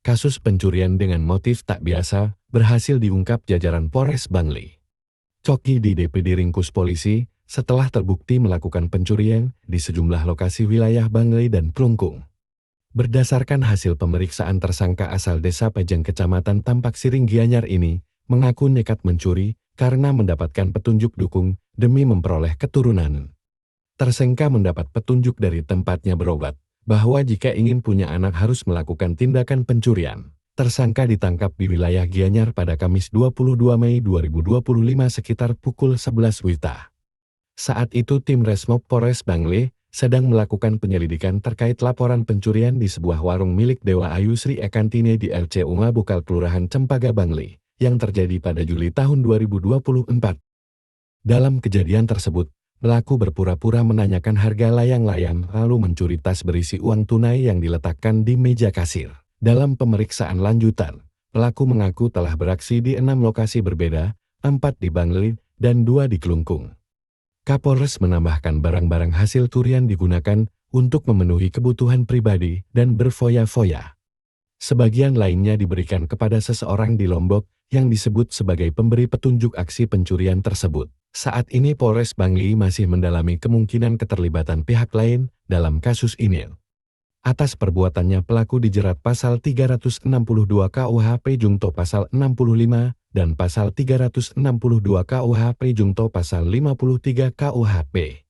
Kasus pencurian dengan motif tak biasa berhasil diungkap jajaran Polres Bangli. Coki di DP diringkus polisi setelah terbukti melakukan pencurian di sejumlah lokasi wilayah Bangli dan Klungkung. Berdasarkan hasil pemeriksaan, tersangka asal Desa Pejeng Kecamatan Tampak Siring Gianyar ini mengaku nekat mencuri karena mendapatkan petunjuk dukung demi memperoleh keturunan. Tersangka mendapat petunjuk dari tempatnya berobat bahwa jika ingin punya anak harus melakukan tindakan pencurian. Tersangka ditangkap di wilayah Gianyar pada Kamis 22 Mei 2025 sekitar pukul 11 WITA. Saat itu tim Resmob Polres Bangli sedang melakukan penyelidikan terkait laporan pencurian di sebuah warung milik Dewa Ayu Sri Ekantine di RC Unga Bukal Kelurahan Cempaka Bangli yang terjadi pada Juli tahun 2024. Dalam kejadian tersebut, pelaku berpura-pura menanyakan harga layang-layang lalu mencuri tas berisi uang tunai yang diletakkan di meja kasir. Dalam pemeriksaan lanjutan, pelaku mengaku telah beraksi di 6 lokasi berbeda, 4 di Bangli dan 2 di Klungkung. Kapolres menambahkan barang-barang hasil curian digunakan untuk memenuhi kebutuhan pribadi dan berfoya-foya. Sebagian lainnya diberikan kepada seseorang di Lombok yang disebut sebagai pemberi petunjuk aksi pencurian tersebut. Saat ini Polres Bangli masih mendalami kemungkinan keterlibatan pihak lain dalam kasus ini. Atas perbuatannya pelaku dijerat pasal 362 KUHP Jungto pasal 65 dan pasal 362 KUHP Jungto pasal 53 KUHP.